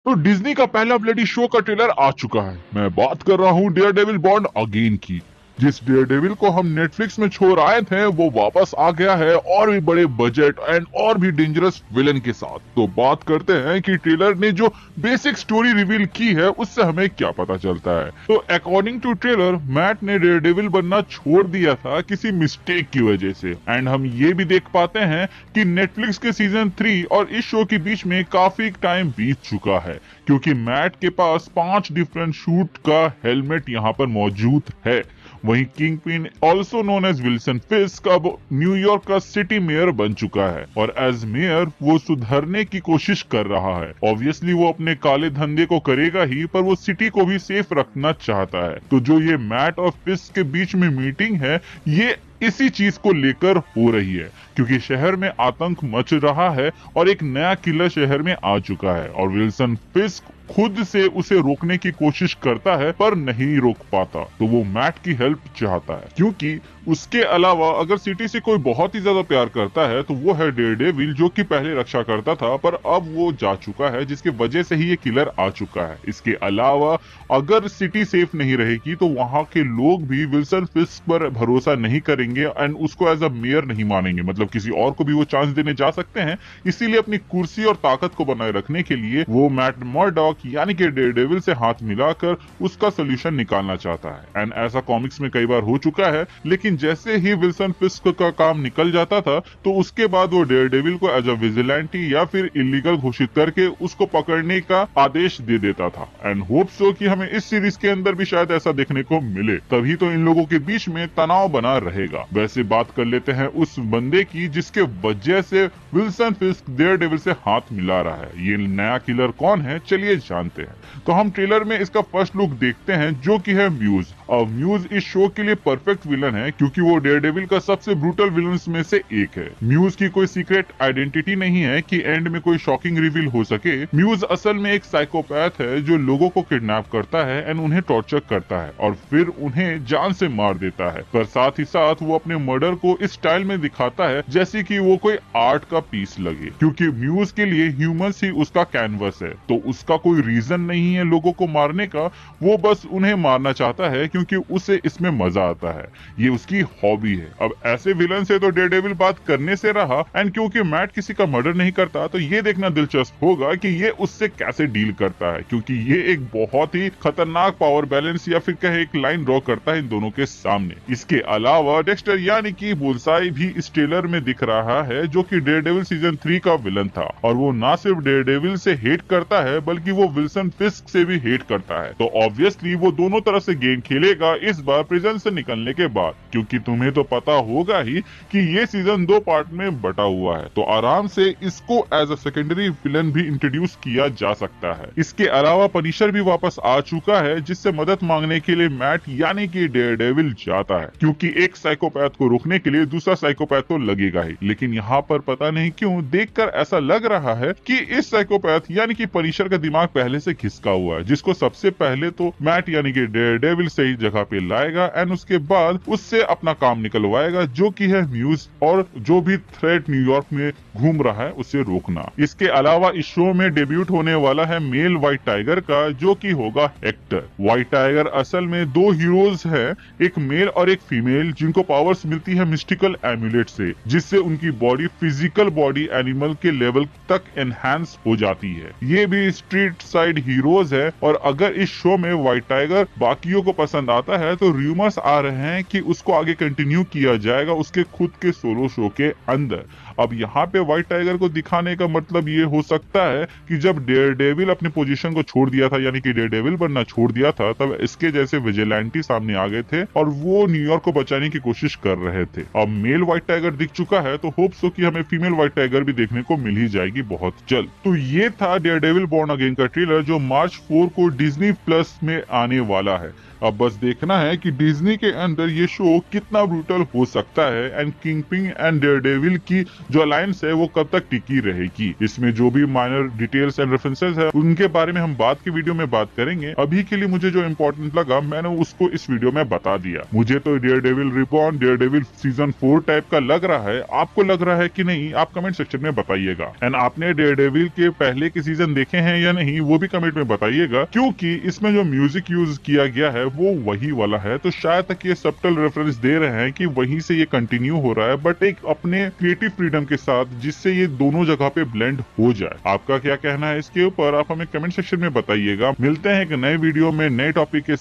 तो डिज्नी का पहला ब्लडी शो का ट्रेलर आ चुका है। मैं बात कर रहा हूँ डेयरडेविल बॉर्न अगेन की। जिस डेयरडेविल को हम नेटफ्लिक्स में छोड़ आए थे वो वापस आ गया है और भी बड़े बजट एंड और भी डेंजरस विलन के साथ। तो बात करते हैं कि ट्रेलर ने जो बेसिक स्टोरी रिवील की है उससे हमें क्या पता चलता है। तो अकॉर्डिंग टू ट्रेलर मैट ने डेयरडेविल बनना छोड़ दिया था किसी मिस्टेक की वजह से। एंड हम ये भी देख पाते हैं कि नेटफ्लिक्स के सीजन 3 और इस शो के बीच में काफी टाइम बीत चुका है, क्योंकि मैट के पास 5 डिफरेंट शूट का हेलमेट यहाँ पर मौजूद है। वहीं Kingpin also known as Wilson Fisk अब न्यूयॉर्क का सिटी मेयर बन चुका है और एज मेयर वो सुधरने की कोशिश कर रहा है। ऑब्वियसली वो अपने काले धंधे को करेगा ही, पर वो सिटी को भी सेफ रखना चाहता है। तो जो ये मैट और फिस्क के बीच में मीटिंग है ये इसी चीज को लेकर हो रही है, क्योंकि शहर में आतंक मच रहा है और एक नया किलर शहर में आ चुका है और विल्सन फिस्क खुद से उसे रोकने की कोशिश करता है पर नहीं रोक पाता। तो वो मैट की हेल्प चाहता है, क्योंकि उसके अलावा अगर सिटी से कोई बहुत ही ज्यादा प्यार करता है तो वो है डेयरडेविल, जो कि पहले रक्षा करता था पर अब वो जा चुका है, जिसकी वजह से ही ये किलर आ चुका है। इसके अलावा अगर सिटी सेफ नहीं रहेगी तो वहां के लोग भी विल्सन फिस्क पर भरोसा नहीं करेंगे एंड उसको एज अ मेयर नहीं मानेंगे, मतलब किसी और को भी वो चांस देने जा सकते हैं। इसीलिए अपनी कुर्सी और ताकत को बनाए रखने के लिए वो मैट मर्डॉक यानी कि डेयरडेविल से हाथ मिलाकर उसका सोल्यूशन निकालना चाहता है। एंड ऐसा कॉमिक्स में कई बार हो चुका है, लेकिन जैसे ही विल्सन फिस्क का काम निकल जाता था तो उसके बाद वो डेयरडेविल को एज अ विजिलेंटी या फिर इलीगल घोषित करके उसको पकड़ने का आदेश दे देता था। एंड होप सो कि हमें इस सीरीज के अंदर भी शायद ऐसा देखने को मिले, तभी तो इन लोगों के बीच में तनाव बना रहेगा। वैसे बात कर लेते हैं उस बंदे की जिसके वजह से विल्सन फिस्क डेयरडेविल से हाथ मिला रहा है। ये नया किलर कौन है चलिए जानते हैं। तो हम ट्रेलर में इसका फर्स्ट लुक देखते हैं, जो कि है म्यूज। और म्यूज इस शो के लिए परफेक्ट विलन है, क्योंकि वो डेयरडेविल का सबसे ब्रूटल विलन्स में से एक है। म्यूज की कोई सीक्रेट आइडेंटिटी नहीं है कि एंड में कोई शॉकिंग रिवील हो सके। म्यूज असल में एक साइकोपैथ है जो लोगों को किडनैप करता है एंड उन्हें टॉर्चर करता है और फिर उन्हें जान से मार देता है। पर साथ ही साथ वो अपने मर्डर को इस स्टाइल में दिखाता है जैसे कि वो कोई आर्ट का पीस लगे, क्योंकि म्यूज के लिए ह्यूमंस ही उसका कैनवस है। तो उसका कोई रीजन नहीं है लोगों को मारने का, वो बस उन्हें मारना चाहता है क्योंकि उसे इसमें मजा आता है। ये उसकी हॉबी है। अब ऐसे विलन से तो डेयरडेविल बात करने से रहा, एंड क्योंकि मैट किसी का मर्डर नहीं करता तो ये देखना दिलचस्प होगा कि ये उससे कैसे डील करता है, क्योंकि ये एक बहुत ही खतरनाक पावर बैलेंस या फिर कहे एक लाइन ड्रॉ करता है इन दोनों के सामने। इसके अलावा डेक्स्टर यानी कि बुलसाई भी इस ट्रेलर में दिख रहा है, जो कि डेयरडेविल सीजन 3 का विलन था और वो ना सिर्फ डेयरडेविल से हेट करता है बल्कि वो विल्सन फिस्क से भी हेट करता है। तो ऑब्वियसली वो दोनों तरह से गेम खेलेगा इस बार प्रिजन से निकलने के बाद, क्योंकि तुम्हें तो पता होगा ही कि ये सीजन 2 पार्ट में बटा हुआ है, तो आराम से इसको एज अ सेकेंडरी विलन भी इंट्रोड्यूस किया जा सकता है। इसके अलावा पनिशर भी वापस आ चुका है, जिससे मदद मांगने के लिए मैट यानी कि डेयरडेविल जाता है, क्योंकि एक साइकोपैथ को रोकने के लिए दूसरा साइकोपैथ तो लगेगा ही। लेकिन यहाँ पर पता नहीं क्यों देखकर ऐसा लग रहा है कि इस साइकोपैथ यानी कि पनिशर का दिमाग पहले से खिसका हुआ है, जिसको सबसे पहले तो मैट यानी कि डेयरडेविल सही जगह पे लाएगा एंड उसके बाद उससे अपना काम निकलवाएगा, जो कि है म्यूज और जो भी थ्रेट न्यूयॉर्क में घूम रहा है उसे रोकना। इसके अलावा इस शो में डेब्यूट होने वाला है मेल व्हाइट टाइगर का, जो कि होगा हेक्टर। व्हाइट टाइगर असल में 2 हीरोज है, एक मेल और एक फीमेल, जिनको पावर्स मिलती है मिस्टिकल एम्यूलेट से, जिससे उनकी बॉडी फिजिकल बॉडी एनिमल के लेवल तक एनहांस हो जाती है। ये भी स्ट्रीट साइड हीरोज है और अगर इस शो में व्हाइट टाइगर बाकियों को पसंद आता है तो रूमर्स आ रहे हैं कि उसको आगे कंटिन्यू किया जाएगा उसके खुद के सोलो शो के अंदर। अब यहाँ पे व्हाइट टाइगर को दिखाने का मतलब ये हो सकता है कि जब डेयरडेविल अपने पोजीशन को छोड़ दिया था यानी कि डेयरडेविल बनना छोड़ दिया था, तब इसके जैसे विजिलेंटी सामने आ गए थे और वो न्यूयॉर्क को बचाने की कोशिश कर रहे थे। अब मेल व्हाइट टाइगर दिख चुका है तो होप सो कि हमें फीमेल व्हाइट टाइगर भी देखने को मिल ही जाएगी बहुत जल्द। तो ये था डेयरडेविल बॉर्न अगेन का ट्रेलर, जो मार्च 4 को डिज्नी प्लस में आने वाला है। अब बस देखना है कि डिज्नी के अंदर ये शो कितना ब्रूटल हो सकता है एंड किंगपिन एंड डेयरडेविल की जो अलायंस है वो कब तक टिकी रहेगी। इसमें जो भी माइनर डिटेल्स एंड रेफरेंसेस है उनके बारे में हम बाद की वीडियो में बात करेंगे। अभी के लिए मुझे जो इम्पोर्टेंट लगा मैंने उसको इस वीडियो में बता दिया। मुझे तो Daredevil reborn Daredevil season 4 type का लग रहा है, आपको लग रहा है कि नहीं, आप कमेंट सेक्शन में बताइएगा। एंड आपने डेयरडेविल के पहले के सीजन देखे हैं या नहीं वो भी कमेंट में बताइएगा, क्योंकि इसमें जो म्यूजिक यूज किया गया है वो वही वाला है। तो शायद तक ये सबटल रेफरेंस दे रहे हैं कि वहीं से ये कंटिन्यू हो रहा है, बट एक अपने क्रिएटिव फ्रीडम के साथ, जिससे ये दोनों जगह पे ब्लेंड हो जाए। आपका क्या कहना है इसके ऊपर, आप हमें कमेंट सेक्शन में बताइएगा। मिलते हैं एक नए वीडियो में नए टॉपिक के साथ।